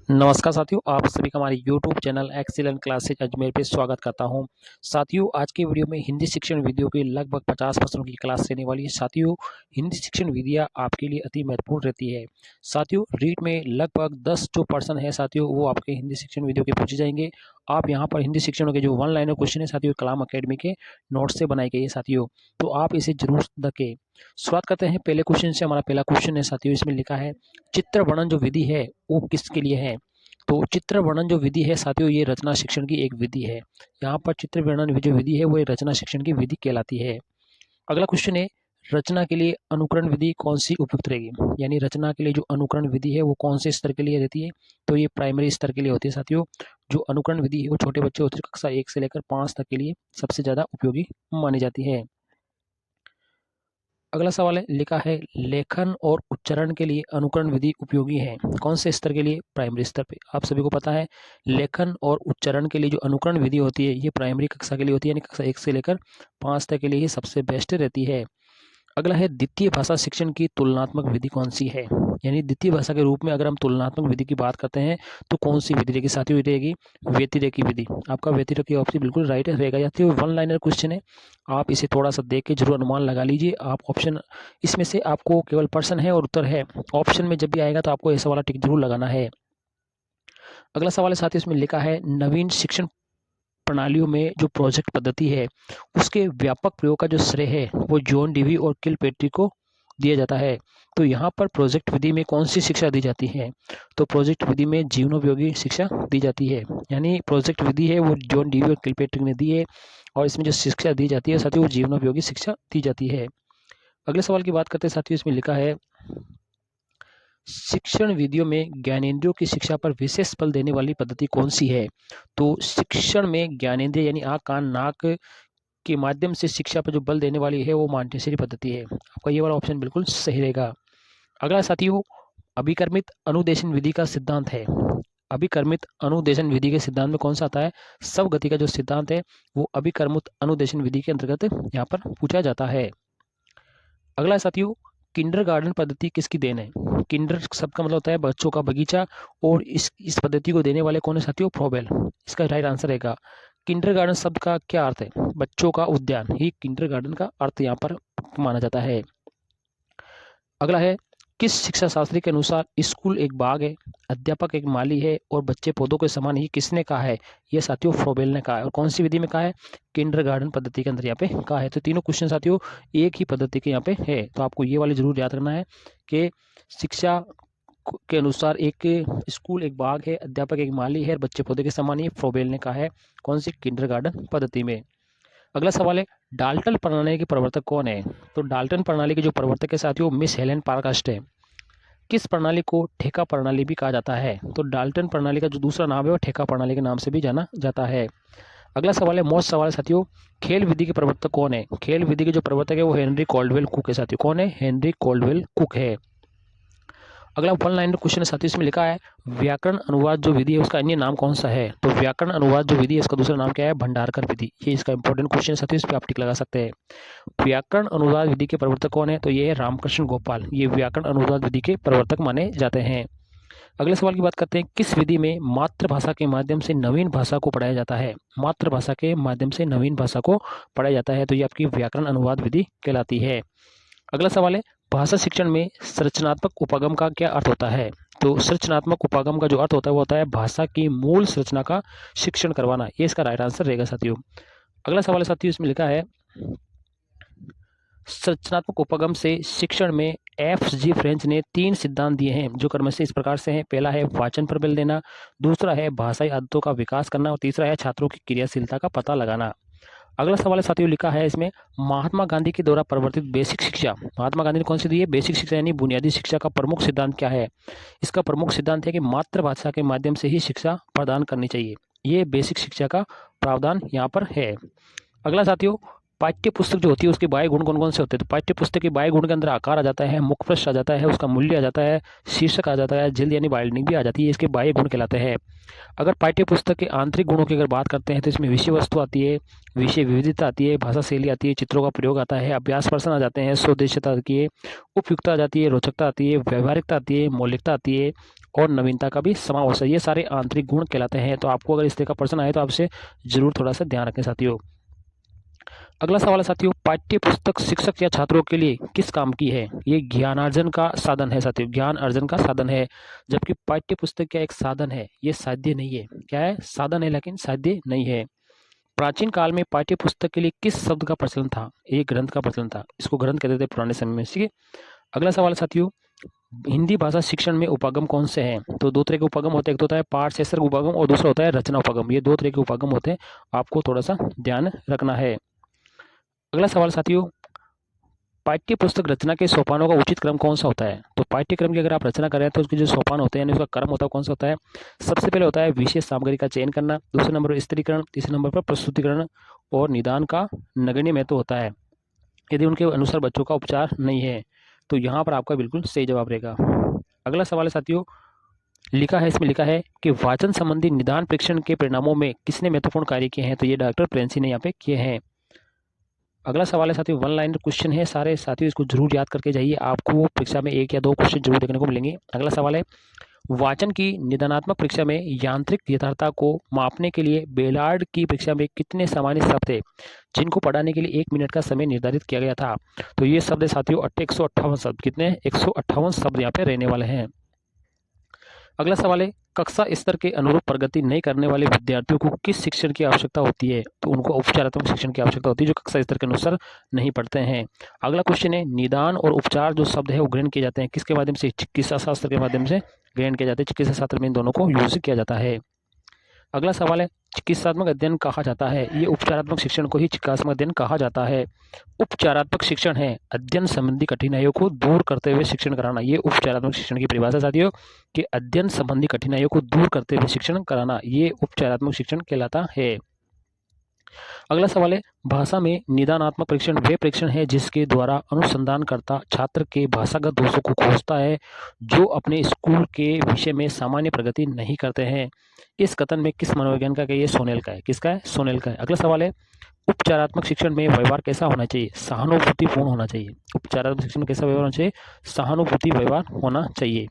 नमस्कार साथियों, आप सभी का हमारे YouTube channel excellent classes Ajmer पे स्वागत करता हूं। साथियों, आज के वीडियो में हिंदी शिक्षण वीडियो की लगभग 50% की क्लास रहने वाली है। साथियों, हिंदी शिक्षण विधियां आपके लिए अति महत्वपूर्ण रहती है। साथियों, रीट में लगभग 10 जो पर्सन है साथियों, वो आपके हिंदी शिक्षण वीडियो के पूछे जाएंगे। आप यहाँ पर हिंदी शिक्षण के जो वन लाइनर क्वेश्चन है साथियों, कलाम अकेडमी के नोट से बनाई गई है साथियों, तो आप इसे जरूर देखें। शुरुआत करते हैं पहले क्वेश्चन से। हमारा पहला क्वेश्चन है साथियों, इसमें लिखा है चित्र वर्णन जो विधि है वो किसके लिए है। तो चित्र वर्णन जो विधि है साथियों, ये रचना शिक्षण की एक विधि है। यहाँ पर चित्र वर्णन जो विधि है वो रचना शिक्षण की विधि कहलाती है। अगला क्वेश्चन है, रचना के लिए अनुकरण विधि कौन सी उपयुक्त रहेगी। यानी रचना के लिए जो अनुकरण विधि है वो कौन से स्तर के लिए रहती है, तो ये प्राइमरी स्तर के लिए होती है साथियों। जो अनुकरण विधि है वो छोटे बच्चे होते हैं, कक्षा 1 से लेकर 5 तक के लिए सबसे ज़्यादा उपयोगी मानी जाती है। अगला सवाल है, लिखा है लेखन और उच्चारण के लिए अनुकरण विधि उपयोगी है। कौन से स्तर के लिए? प्राइमरी स्तर पे। आप सभी को पता है लेखन और उच्चारण के लिए जो अनुकरण विधि होती है ये प्राइमरी कक्षा के लिए होती है, यानी कक्षा 1 से लेकर 5 तक के लिए ही सबसे बेस्ट रहती है। अगला है द्वितीय भाषा शिक्षण की तुलनात्मक विधि कौन सी है। यानी द्वितीय भाषा के रूप में अगर हम तुलनात्मक विधि की बात करते हैं तो कौन सी विधि रहेगी साथियों? रहेगी व्यतिरेकी विधि। आपका व्यतिरेकी ऑप्शन बिल्कुल राइट रहेगा। या तो वन लाइनर क्वेश्चन है, आप इसे थोड़ा सा देख के जरूर अनुमान लगा लीजिए। आप ऑप्शन इसमें से आपको केवल प्रश्न है और उत्तर है, ऑप्शन में जब भी आएगा तो आपको ऐसा वाला टिक जरूर लगाना है। अगला सवाल है साथियों, इसमें लिखा है नवीन शिक्षण प्रणालियों में जो प्रोजेक्ट पद्धति है उसके व्यापक प्रयोग का जो श्रेय है वो जॉन डीवी और किलपेट्री को दिया जाता है। तो यहाँ पर प्रोजेक्ट विधि में कौन सी शिक्षा दी जाती है, तो प्रोजेक्ट विधि में जीवनोपयोगी शिक्षा दी जाती है। यानी प्रोजेक्ट विधि है वो जॉन डीवी और किलपेट्री ने दी है, और इसमें जो शिक्षा दी जाती है साथियों वो जीवनोपयोगी शिक्षा दी जाती है। अगले सवाल की बात करते हैं साथियों, इसमें लिखा है शिक्षण विधियों में ज्ञानेंद्रियों की शिक्षा पर विशेष बल देने वाली पद्धति कौन सी है। तो शिक्षण में ज्ञानेंद्रिय यानी आँख कान नाक के माध्यम से शिक्षा पर जो बल देने वाली है वो मॉन्टेसरी पद्धति है। आपका ये वाला ऑप्शन बिल्कुल सही रहेगा। अगला साथियों, अभिकर्मित अनुदेशन विधि का सिद्धांत है। अभिकर्मित अनुदेशन विधि के सिद्धांत में कौन सा आता है? सब गति का जो सिद्धांत है वो अभिकर्मित अनुदेशन विधि के अंतर्गत यहाँ पर पूछा जाता है। अगला साथियों, किंडरगार्टन पद्धति किसकी देन है। किंडर शब्द का मतलब होता है बच्चों का बगीचा, और इस पद्धति को देने वाले कौन है साथियों? फ्रोबेल। इसका राइट आंसर रहेगा। किंडरगार्टन शब्द का क्या अर्थ है? बच्चों का उद्यान ही किंडरगार्टन का अर्थ यहाँ पर माना जाता है। अगला है, किस शिक्षा शास्त्री के अनुसार स्कूल एक बाग है, अध्यापक एक माली है और बच्चे पौधों के समान ही किसने कहा है? ये साथियों फ्रोबेल ने कहा है। और कौन सी विधि में कहा है? किंडरगार्टन पद्धति के अंदर यहाँ पे कहा है। तो तीनों क्वेश्चन साथियों एक ही पद्धति के यहाँ पे है, तो आपको ये वाले जरूर याद रखना है कि शिक्षा के अनुसार एक स्कूल एक बाग है, अध्यापक एक माली है और बच्चे पौधे के समान ही फ्रोबेल ने कहा है। कौन सी? किंडरगार्टन पद्धति में। अगला सवाल है, डाल्टन प्रणाली के प्रवर्तक कौन है। तो डाल्टन प्रणाली के जो प्रवर्तक है साथियों मिस हेलेन पारकास्ट है। किस प्रणाली को ठेका प्रणाली भी कहा जाता है? तो डाल्टन प्रणाली का जो दूसरा नाम है वो ठेका प्रणाली के नाम से भी जाना जाता है। अगला सवाल है, मोस्ट सवाल है साथियों, खेल विधि के प्रवर्तक कौन है। खेल विधि के जो प्रवर्तक है वो हेनरी कॉल्डवेल कुक है साथियों। कौन है? हेनरी कॉल्डवेल कुक है। अगला वन लाइनर क्वेश्चन है साथियों, इसमें लिखा है व्याकरण अनुवाद जो विधि है उसका अन्य नाम कौन सा है। तो व्याकरण अनुवाद जो विधि है इसका दूसरा नाम क्या है? भंडारकर विधि। ये इसका इंपॉर्टेंट क्वेश्चन है साथियों, इस पर आप टिक लगा सकते हैं। व्याकरण अनुवाद विधि के प्रवर्तक कौन है? तो ये है रामकृष्ण गोपाल। ये व्याकरण अनुवाद विधि के प्रवर्तक माने जाते हैं। अगले सवाल की बात करते हैं, किस विधि में मातृभाषा के माध्यम से नवीन भाषा को पढ़ाया जाता है। मातृभाषा के माध्यम से नवीन भाषा को पढ़ाया जाता है, तो ये आपकी व्याकरण अनुवाद विधि कहलाती है। अगला सवाल है, भाषा शिक्षण में संरचनात्मक उपागम का क्या अर्थ होता है। तो संरचनात्मक उपागम का जो अर्थ होता है वो होता है भाषा की मूल संरचना का शिक्षण करवाना। ये इसका राइट आंसर रहेगा साथियों। अगला सवाल है साथियों, इसमें लिखा है संरचनात्मक उपागम से शिक्षण में एफ.जी. फ्रेंच ने 3 सिद्धांत दिए हैं जो क्रमशः इस प्रकार से हैं। पहला है वाचन पर बल देना, दूसरा है भाषाई आदतों का विकास करना और तीसरा है छात्रों की क्रियाशीलता का पता लगाना। अगला सवाल है साथियों, लिखा है इसमें महात्मा गांधी के द्वारा प्रवर्तित बेसिक शिक्षा। महात्मा गांधी ने कौन सी दी है? बेसिक शिक्षा यानी बुनियादी शिक्षा का प्रमुख सिद्धांत क्या है? इसका प्रमुख सिद्धांत है कि मातृभाषा के माध्यम से ही शिक्षा प्रदान करनी चाहिए। ये बेसिक शिक्षा का प्रावधान यहाँ पर है। अगला साथियों, पाठ्य पुस्तक जो होती है उसके बाह्य गुण कौन कौन से होते हैं? तो पाठ्य पुस्तक के बाह्य गुण के अंदर आकार आ जाता है, मुख्य पृष्ठ आ जाता है, उसका मूल्य आ जाता है, शीर्षक आ जाता है, जिल्द यानी बाइंडिंग भी आ जाती है, इसके बाह्य गुण कहलाते हैं। अगर पाठ्य पुस्तक के आंतरिक गुणों की अगर बात करते हैं तो इसमें विषय वस्तु आती है, विषय विविधता आती है, भाषा शैली आती है, चित्रों का प्रयोग आता है, अभ्यास प्रश्न आ जाते हैं, स्वदेशियता आती है, उपयुक्तता आ जाती है, रोचकता आती है, व्यवहारिकता आती है, मौलिकता आती है और नवीनता का भी समावेश है। ये सारे आंतरिक गुण कहलाते हैं। तो आपको अगर इस तरह का प्रश्न आए तो आपसे जरूर थोड़ा सा ध्यान रखें साथियों। अगला सवाल है साथियों, पाठ्य पुस्तक शिक्षक या छात्रों के लिए किस काम की है? ये ज्ञानार्जन का साधन है साथियों, ज्ञान अर्जन का साधन है। जबकि पाठ्य पुस्तक क्या एक साधन है, ये साध्य नहीं है। क्या है? साधन है लेकिन साध्य नहीं है। प्राचीन काल में पाठ्य पुस्तक के लिए किस शब्द का प्रचलन था? एक ग्रंथ का प्रचलन था, इसको ग्रंथ कहते थे पुराने समय में। ठीक है, अगला सवाल है साथियों, हिंदी भाषा शिक्षण में उपागम कौन से हैं? तो दो तरह के उपागम होते हैं, एक तो होता है पाठ शेषक उपागम और दूसरा होता है रचना उपागम। ये दो तरह के उपागम होते हैं, आपको थोड़ा सा ध्यान रखना है। अगला सवाल साथियों, पाठ्य पुस्तक रचना के सोपानों का उचित क्रम कौन सा होता है? तो पाठ्यक्रम की अगर आप रचना कर रहे हैं तो उसके जो सोपान होते हैं, उसका क्रम होता है, कौन सा होता है? सबसे पहले होता है विशेष सामग्री का चयन करना, दूसरे नंबर पर स्त्रीकरण, तीसरे नंबर पर प्रस्तुतिकरण और निदान का नगण्य महत्व होता है। यदि उनके अनुसार बच्चों का उपचार नहीं है तो यहाँ पर आपका बिल्कुल सही जवाब रहेगा। अगला सवाल है साथियों, लिखा है, इसमें लिखा है कि वाचन संबंधी निदान परीक्षण के परिणामों में किसने महत्वपूर्ण कार्य किए हैं? तो ये डॉक्टर प्रेंसी ने यहाँ पे किए हैं। अगला सवाल है साथियों, वन लाइनर क्वेश्चन है सारे साथियों, इसको जरूर याद करके जाइए, आपको परीक्षा में एक या दो क्वेश्चन जरूर देखने को मिलेंगे। अगला सवाल है, वाचन की निदानात्मक परीक्षा में यांत्रिक यथार्थता को मापने के लिए बेलार्ड की परीक्षा में कितने सामान्य शब्द थे जिनको पढ़ाने के लिए 1 मिनट का समय निर्धारित किया गया था? तो ये शब्द है साथियों 158 शब्द। कितने? 158 शब्द यहाँ पे रहने वाले हैं। अगला सवाल है, कक्षा स्तर के अनुरूप प्रगति नहीं करने वाले विद्यार्थियों को किस शिक्षण की आवश्यकता होती है? तो उनको उपचारात्मक शिक्षण की आवश्यकता होती है, जो कक्षा स्तर के अनुसार नहीं पढ़ते हैं। अगला क्वेश्चन है, निदान और उपचार जो शब्द है वो ग्रहण किए जाते हैं किसके माध्यम से? चिकित्सा शास्त्र के माध्यम से ग्रहण किया जाता है। चिकित्सा शास्त्र में इन दोनों को यूज किया जाता है। अगला सवाल है, चिकित्सात्मक अध्ययन कहा जाता है, ये उपचारात्मक शिक्षण को ही चिकित्सात्मक अध्ययन कहा जाता है। उपचारात्मक शिक्षण है अध्ययन संबंधी कठिनाइयों को दूर करते हुए शिक्षण कराना। ये उपचारात्मक शिक्षण की परिभाषा साथियों, कि अध्ययन संबंधी कठिनाइयों को दूर करते हुए शिक्षण कराना, ये उपचारात्मक शिक्षण कहलाता है। अगला सवाल है, भाषा में निदानात्मक परीक्षण वे परीक्षण है जिसके द्वारा अनुसंधानकर्ता छात्र के भाषागत दोषों को खोजता है जो अपने स्कूल के विषय में सामान्य प्रगति नहीं करते हैं। इस कथन में किस मनोविज्ञान का है? ये सोनेल का है। किसका है? सोनेल का है। अगला सवाल है, उपचारात्मक शिक्षण में व्यवहार कैसा होना चाहिए? सहानुभूतिपूर्ण होना चाहिए। उपचारात्मक शिक्षण में कैसा व्यवहार होना चाहिए? सहानुभूति व्यवहार होना चाहिए।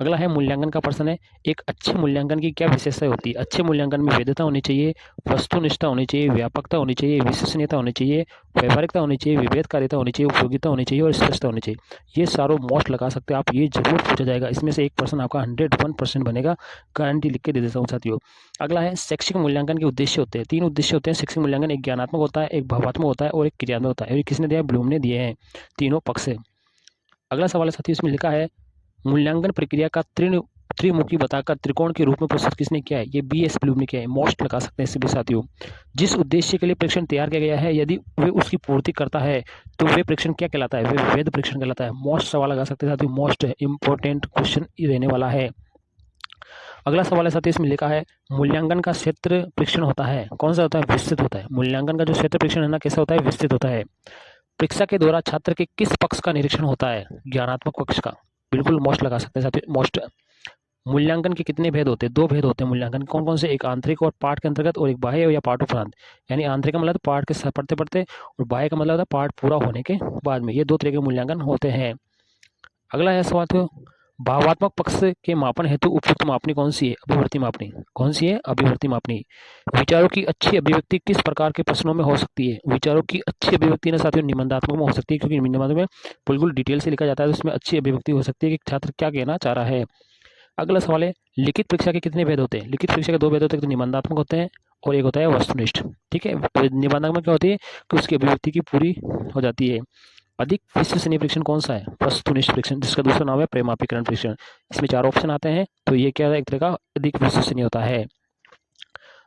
अगला है, मूल्यांकन का प्रश्न है, एक अच्छे मूल्यांकन की क्या विशेषता होती है? अच्छे मूल्यांकन में वैधता होनी चाहिए, वस्तुनिष्ठता होनी चाहिए, व्यापकता होनी चाहिए, विश्वसनीयता होनी चाहिए, व्यावहारिकता होनी चाहिए, विभेदकारिता होनी चाहिए, उपयोगिता होनी चाहिए और स्पष्टता होनी चाहिए। ये सारों मोस्ट लगा सकते हैं आप, ये जरूर पूछा जाएगा। इसमें से एक प्रश्न आपका 101% बनेगा, गारंटी लिख के दे देता हूँ साथियों। अगला है, शैक्षिक मूल्यांकन के उद्देश्य होते हैं, 3 उद्देश्य होते हैं शैक्षिक मूल्यांकन। एक ज्ञानात्मक होता है, एक भावात्मक होता है और एक क्रियात्मक होता है। किसने दिया है? ब्लूम ने दिए हैं, तीनों पक्ष से। अगला सवाल है साथियों, इसमें लिखा है, मूल्यांकन प्रक्रिया का त्रिमुखी बताकर त्रिकोण के रूप में प्रस्तुत किसने किया है? ये BS ब्लूम ने किया है, मोस्ट लगा सकते हैं सभी साथियों। जिस उद्देश्य के लिए परीक्षण तैयार किया गया है यदि वे उसकी पूर्ति करता है तो वे परीक्षण क्या कहलाता है? वे वैध परीक्षण कहलाता है। मोस्ट सवाल लगा सकते हैं साथियों, मोस्ट इंपॉर्टेंट क्वेश्चन रहने वाला है। अगला सवाल है साथियों, इसमें लिखा है, मूल्यांकन का क्षेत्र परीक्षण होता है, कौन सा होता है? विस्तृत होता है। मूल्यांकन का जो क्षेत्र परीक्षण है ना, कैसा होता है? विस्तृत होता है। परीक्षा के दौरान छात्र के किस पक्ष का निरीक्षण होता है? ज्ञानात्मक पक्ष का। बिल्कुल मोस्ट लगा सकते हैं साथियों, मोस्ट। मूल्यांकन के कितने भेद होते हैं? 2 भेद होते हैं मूल्यांकन। कौन कौन से? एक आंतरिक और पाठ के अंतर्गत और एक बाह्य या पाठोपरांत। यानी आंतरिक का मतलब पाठ के पढ़ते पढ़ते और बाह्य का मतलब होता है पाठ पूरा होने के बाद में। ये 2 तरह के मूल्यांकन होते हैं। अगला है सवाल तो, भावात्मक पक्ष के मापन हेतु उपयुक्त मापनी कौन सी है? अभिवृत्ति मापनी। कौन सी है? अभिवृत्ति मापनी। विचारों की अच्छी अभिव्यक्ति किस प्रकार के प्रश्नों में हो सकती है? विचारों की अच्छी अभिव्यक्ति ना साथियों निबंधात्मक में हो सकती है, क्योंकि निबंध में बिल्कुल डिटेल से लिखा जाता है, तो उसमें अच्छी अभिव्यक्ति हो सकती है कि छात्र क्या कहना चाह रहा है। अगला सवाल है, लिखित परीक्षा के कितने भेद होते हैं? लिखित परीक्षा के 2 भेद होते हैं, एक तो निबंधात्मक होते हैं और एक होता है वस्तुनिष्ठ। ठीक है, निबंधात्मक क्या होती है कि उसकी अभिव्यक्ति की पूरी हो जाती है। अधिक विश्वसनीय परीक्षण कौन सा है? वस्तुनिष्ठ परीक्षण, जिसका दूसरा नाम है प्रेमापीकरण परीक्षण। इसमें 4 ऑप्शन आते हैं, तो ये क्या है? एक तरह का अधिक विश्वसनीय होता है।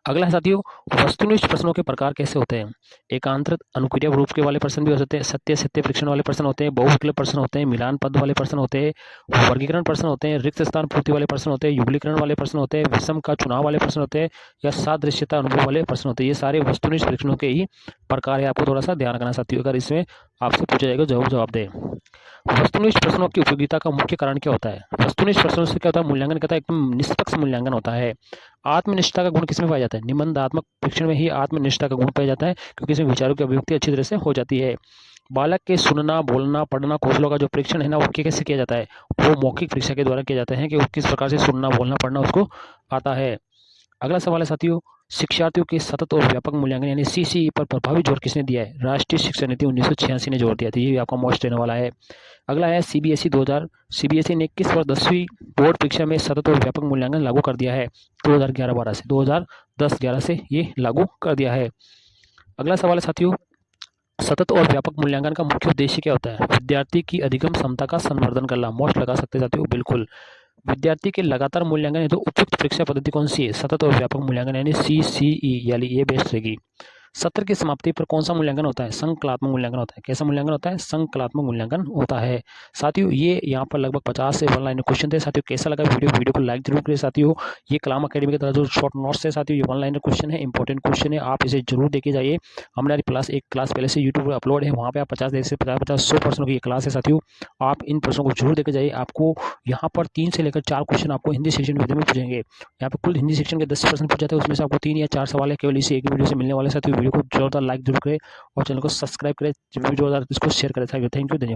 अगला है साथियों, वस्तुनिष्ठ प्रश्नों के प्रकार कैसे होते हैं। एकांतरित अनुक्रिया रूप के वाले प्रश्न भी हो सकते हैं, सत्य सत्य परीक्षण वाले प्रश्न होते हैं, बहुविकल्प प्रश्न होते हैं, मिलान पद वाले प्रश्न होते हैं, वर्गीकरण प्रश्न होते हैं, रिक्त स्थान पूर्ति वाले प्रश्न होते हैं, युगलीकरण वाले प्रश्न होते हैं, विषम का चुनाव वाले प्रश्न होते हैं, या सादृश्यता अनुभव वाले प्रश्न होते हैं। ये सारे वस्तुनिष्ठ परीक्षणों के ही प्रकार है, आपको थोड़ा सा ध्यान रखना साथियों। अगर इसमें आपसे पूछा जाएगा जवाब दे। वस्तुनिष्ठ प्रश्नों की उपयोगिता का मुख्य कारण क्या होता है। वस्तुनिष्ठ प्रश्नों से क्या होता है, मूल्यांकन कहता है एकदम निष्पक्ष मूल्यांकन होता है। आत्मनिष्ठा का गुण किसमें पाया जाता है, निबंधात्मक परीक्षण में ही आत्मनिष्ठा का गुण पाया जाता है, क्योंकि इसमें विचारों की अभिव्यक्ति अच्छी तरह से हो जाती है। बालक के सुनना बोलना पढ़ना कौशलों का जो परीक्षण है ना, वो कैसे किया जाता है, वो मौखिक परीक्षा के द्वारा किया जाता है कि वो किस प्रकार से सुनना बोलना पढ़ना उसको आता है। अगला सवाल है साथियों, शिक्षार्थियों के सतत और व्यापक मूल्यांकन यानी सीसीई पर प्रभावी जोर किसने दिया है। राष्ट्रीय शिक्षा नीति 1986 ने जोर दिया था। ये भी आपका मोस्ट रहने वाला है। अगला है सीबीएसई 2000। सीबीएसई ने 21 और 10वीं बोर्ड परीक्षा में सतत और व्यापक मूल्यांकन लागू कर दिया है 2011-12 से, 2010-11 से ये लागू कर दिया है। अगला सवाल है साथियों, सतत और व्यापक मूल्यांकन का मुख्य उद्देश्य क्या होता है। विद्यार्थी की अधिगम क्षमता का संवर्धन करना। मोस्ट लगा सकते हैं साथियों, बिल्कुल। विद्यार्थी के लगातार मूल्यांकन हेतु उपयुक्त परीक्षा पद्धति कौन सी है, सतत और व्यापक मूल्यांकन यानी सीसीई, यानी ये बेस्ट रहेगी। सत्र की समाप्ति पर कौन सा मूल्यांकन होता है, संकलात्मक मूल्यांकन होता है। कैसा मूल्यांकन होता है, संकलात्मक मूल्यांकन होता है। साथियों ये यहाँ पर लगभग 50 से 1 लाइन क्वेश्चन थे साथियों। कैसा लगा वीडियो को लाइक जरूर करें साथियों। ये कलाम अकेडमी की तरह जो शॉर्ट नोट्स है साथियों, ये 1 लाइन क्वेश्चन है, इंपॉर्टेंट क्वेश्चन है, आप इसे जरूर देखे जाइए। हमारी एक क्लास पहले से यूट्यूब पर अपलोड है, वहाँ पे आप 50 से 100 प्रश्नों की क्लास है साथियों। आप इन प्रश्नों को जरूर देखे जाइए। आपको यहाँ पर 3 से लेकर 4 क्वेश्चन आपको हिंदी सेक्शन में पूछेंगे। यहाँ पर कुल हिंदी सेक्शन के 10% पूछ जाते हैं, उसमें से आपको 3 या 4 सवाल है केवल इसी एक वीडियो से मिलने वाले साथियों। वीडियो को जोरदार लाइक जरूर करें और चैनल को सब्सक्राइब करें, वीडियो इसको शेयर करें। थैंक यू, धन्यवाद।